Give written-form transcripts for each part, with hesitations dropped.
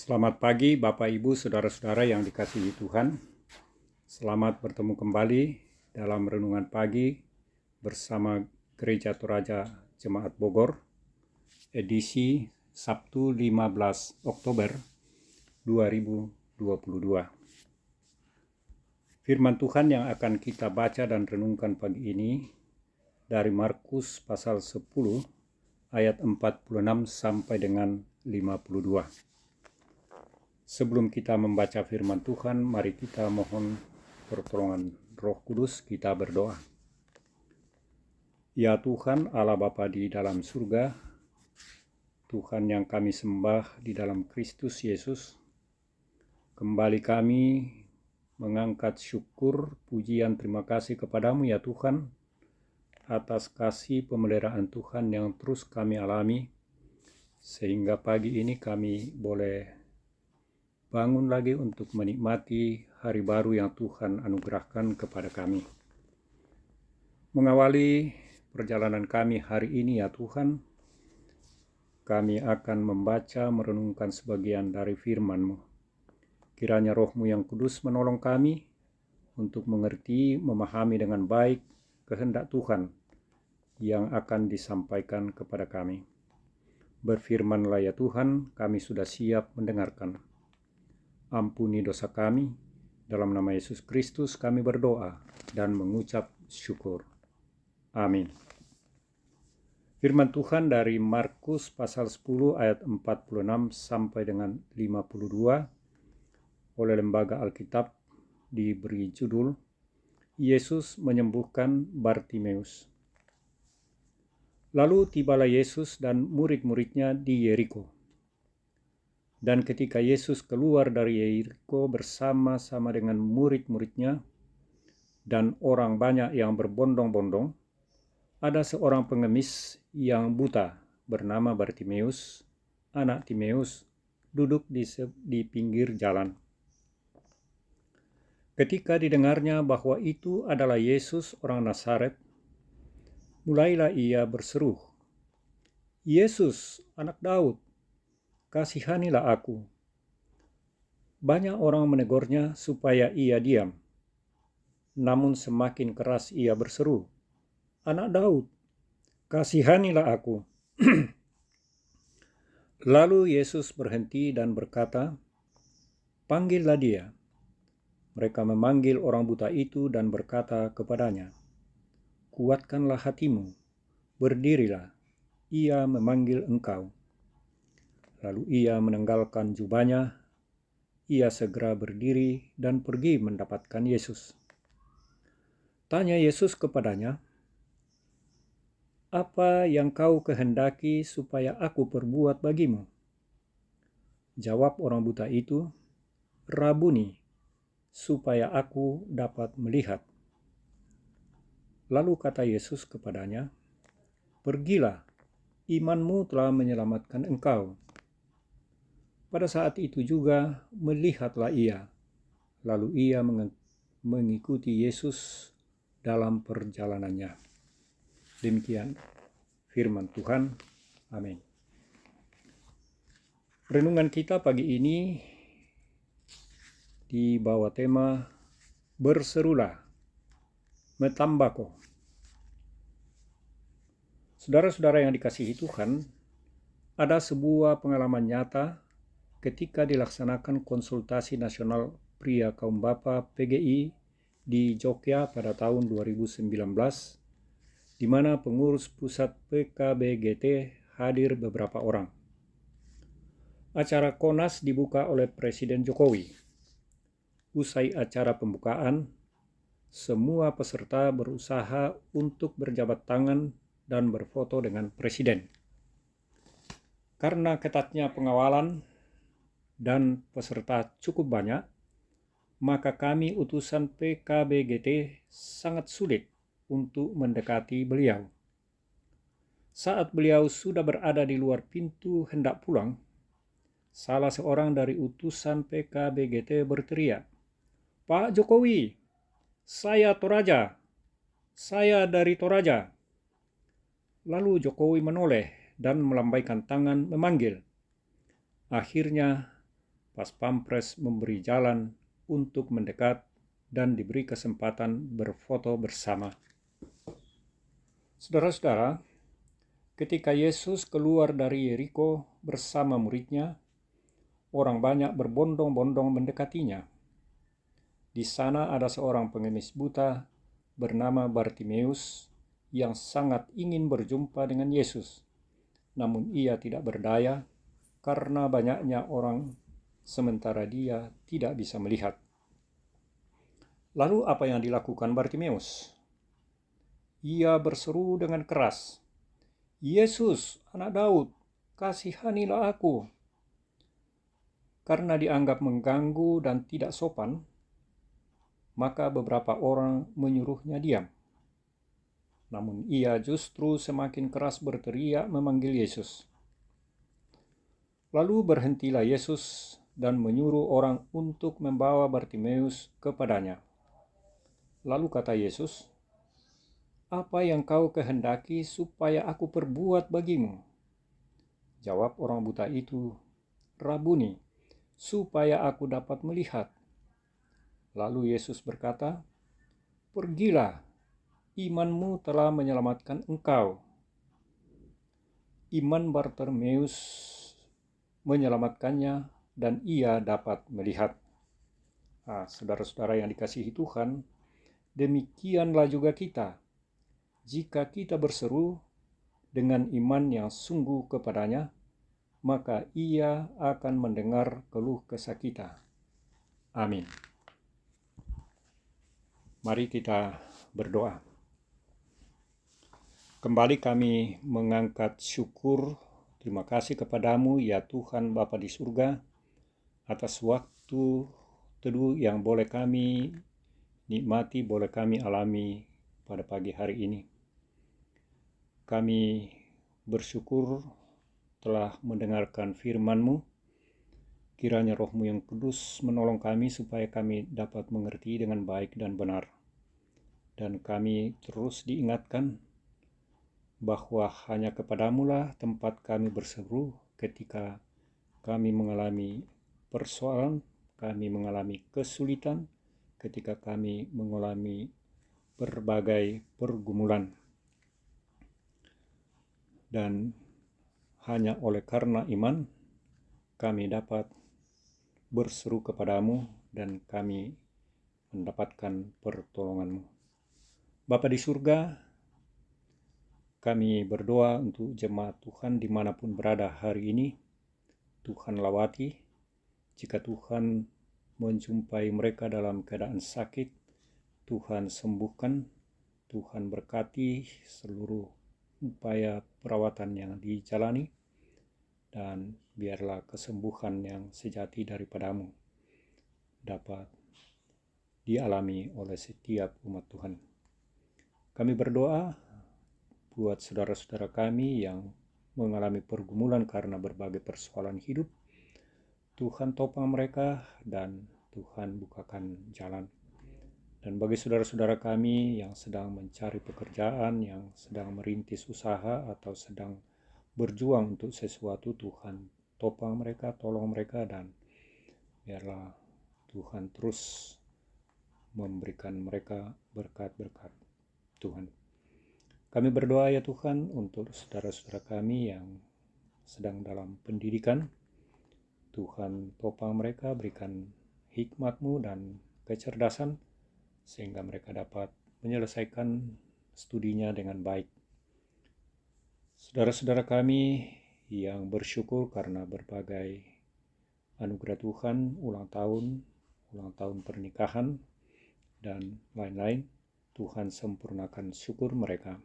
Selamat pagi Bapak Ibu Saudara-saudara yang dikasihi Tuhan. Selamat bertemu kembali dalam renungan pagi bersama Gereja Toraja Jemaat Bogor, edisi Sabtu 15 Oktober 2022. Firman Tuhan yang akan kita baca dan renungkan pagi ini dari Markus pasal 10 ayat 46 sampai dengan 52. Sebelum kita membaca firman Tuhan, mari kita mohon pertolongan Roh Kudus, kita berdoa. Ya Tuhan, Allah Bapa di dalam surga, Tuhan yang kami sembah di dalam Kristus Yesus, kembali kami mengangkat syukur, pujian, terima kasih kepadamu ya Tuhan, atas kasih pemeliharaan Tuhan yang terus kami alami, sehingga pagi ini kami boleh bangun lagi untuk menikmati hari baru yang Tuhan anugerahkan kepada kami. Mengawali perjalanan kami hari ini ya Tuhan, kami akan membaca merenungkan sebagian dari firman-Mu. Kiranya Roh-Mu yang kudus menolong kami untuk mengerti, memahami dengan baik kehendak Tuhan yang akan disampaikan kepada kami. Berfirmanlah ya Tuhan, kami sudah siap mendengarkan. Ampuni dosa kami, dalam nama Yesus Kristus kami berdoa dan mengucap syukur. Amin. Firman Tuhan dari Markus pasal 10 ayat 46 sampai dengan 52 oleh Lembaga Alkitab diberi judul Yesus menyembuhkan Bartimeus. Lalu tibalah Yesus dan murid-muridnya di Yeriko. Dan ketika Yesus keluar dari Yeriko bersama-sama dengan murid-muridnya dan orang banyak yang berbondong-bondong, ada seorang pengemis yang buta bernama Bartimeus, anak Timeus, duduk di pinggir jalan. Ketika didengarnya bahwa itu adalah Yesus orang Nazaret, mulailah ia berseru, "Yesus, anak Daud, kasihanilah aku." Banyak orang menegurnya supaya ia diam. Namun semakin keras ia berseru, "Anak Daud, kasihanilah aku." Lalu Yesus berhenti dan berkata, "Panggillah dia." Mereka memanggil orang buta itu dan berkata kepadanya, "Kuatkanlah hatimu, berdirilah, ia memanggil engkau." Lalu ia menanggalkan jubahnya, ia segera berdiri dan pergi mendapatkan Yesus. Tanya Yesus kepadanya, "Apa yang kau kehendaki supaya aku perbuat bagimu?" Jawab orang buta itu, "Rabuni, supaya aku dapat melihat." Lalu kata Yesus kepadanya, "Pergilah, imanmu telah menyelamatkan engkau." Pada saat itu juga melihatlah ia, lalu ia mengikuti Yesus dalam perjalanannya. Demikian firman Tuhan. Amin. Renungan kita pagi ini di bawah tema Berserulah, Metambako. Saudara-saudara yang dikasihi Tuhan, ada sebuah pengalaman nyata ketika dilaksanakan konsultasi nasional pria kaum bapa PGI di Jogja pada tahun 2019, di mana pengurus pusat PKBGT hadir beberapa orang. Acara Konas dibuka oleh Presiden Jokowi. Usai acara pembukaan, semua peserta berusaha untuk berjabat tangan dan berfoto dengan Presiden. Karena ketatnya pengawalan dan peserta cukup banyak, maka kami utusan PKBGT sangat sulit untuk mendekati beliau. Saat beliau sudah berada di luar pintu hendak pulang, salah seorang dari utusan PKBGT berteriak, "Pak Jokowi, saya Toraja, saya dari Toraja." Lalu Jokowi menoleh dan melambaikan tangan memanggil. Akhirnya pas pampres memberi jalan untuk mendekat dan diberi kesempatan berfoto bersama. Saudara-saudara, ketika Yesus keluar dari Yeriko bersama muridnya, orang banyak berbondong-bondong mendekatinya. Di sana ada seorang pengemis buta bernama Bartimeus yang sangat ingin berjumpa dengan Yesus. Namun ia tidak berdaya karena banyaknya orang sementara dia tidak bisa melihat. Lalu apa yang dilakukan Bartimeus? Ia berseru dengan keras, "Yesus, anak Daud, kasihanilah aku." Karena dianggap mengganggu dan tidak sopan, maka beberapa orang menyuruhnya diam. Namun ia justru semakin keras berteriak memanggil Yesus. Lalu berhentilah Yesus dan menyuruh orang untuk membawa Bartimeus kepadanya. Lalu kata Yesus, "Apa yang kau kehendaki supaya aku perbuat bagimu?" Jawab orang buta itu, "Rabuni, supaya aku dapat melihat." Lalu Yesus berkata, "Pergilah, imanmu telah menyelamatkan engkau." Iman Bartimeus menyelamatkannya dan ia dapat melihat. Saudara-saudara yang dikasihi Tuhan, demikianlah juga kita. Jika kita berseru dengan iman yang sungguh kepadanya, maka ia akan mendengar keluh kesah kita. Amin. Mari kita berdoa. Kembali kami mengangkat syukur, terima kasih kepadamu ya Tuhan Bapa di surga, atas waktu teduh yang boleh kami nikmati, boleh kami alami pada pagi hari ini. Kami bersyukur telah mendengarkan firman-Mu. Kiranya Roh-Mu yang kudus menolong kami supaya kami dapat mengerti dengan baik dan benar. Dan kami terus diingatkan bahwa hanya kepadamu-lah tempat kami berseru ketika kami mengalami persoalan, kami mengalami kesulitan, ketika kami mengalami berbagai pergumulan. Dan hanya oleh karena iman, kami dapat berseru kepadamu dan kami mendapatkan pertolongan-Mu. Bapa di surga, kami berdoa untuk jemaat Tuhan dimanapun berada hari ini. Tuhan lawati, jika Tuhan menjumpai mereka dalam keadaan sakit, Tuhan sembuhkan, Tuhan berkati seluruh upaya perawatan yang dijalani, dan biarlah kesembuhan yang sejati daripadamu dapat dialami oleh setiap umat Tuhan. Kami berdoa buat saudara-saudara kami yang mengalami pergumulan karena berbagai persoalan hidup. Tuhan topang mereka dan Tuhan bukakan jalan. Dan bagi saudara-saudara kami yang sedang mencari pekerjaan, yang sedang merintis usaha atau sedang berjuang untuk sesuatu, Tuhan topang mereka, tolong mereka, dan biarlah Tuhan terus memberikan mereka berkat-berkat Tuhan. Kami berdoa ya Tuhan untuk saudara-saudara kami yang sedang dalam pendidikan. Tuhan topang mereka, berikan hikmat-Mu dan kecerdasan sehingga mereka dapat menyelesaikan studinya dengan baik. Saudara-saudara kami yang bersyukur karena berbagai anugerah Tuhan, ulang tahun pernikahan, dan lain-lain, Tuhan sempurnakan syukur mereka.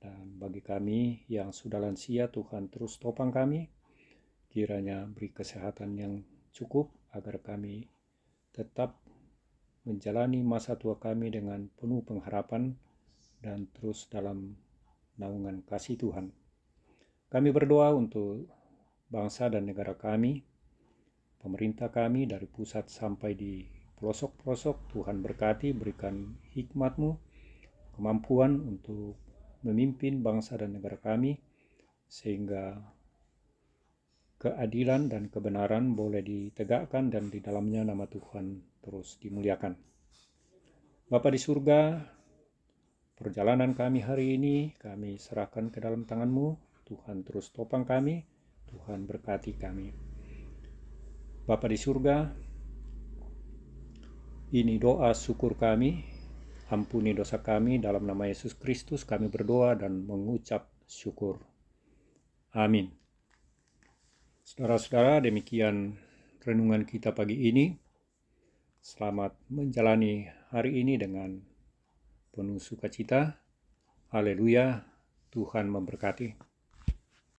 Dan bagi kami yang sudah lansia, Tuhan terus topang kami, kiranya beri kesehatan yang cukup agar kami tetap menjalani masa tua kami dengan penuh pengharapan dan terus dalam naungan kasih Tuhan. Kami berdoa untuk bangsa dan negara kami, pemerintah kami dari pusat sampai di pelosok-pelosok. Tuhan berkati, berikan hikmat-Mu, kemampuan untuk memimpin bangsa dan negara kami, sehingga keadilan dan kebenaran boleh ditegakkan dan di dalamnya nama Tuhan terus dimuliakan. Bapa di surga, perjalanan kami hari ini kami serahkan ke dalam tangan-Mu. Tuhan terus topang kami, Tuhan berkati kami. Bapa di surga, ini doa syukur kami, ampuni dosa kami dalam nama Yesus Kristus kami berdoa dan mengucap syukur. Amin. Saudara-saudara, demikian renungan kita pagi ini. Selamat menjalani hari ini dengan penuh sukacita. Haleluya, Tuhan memberkati.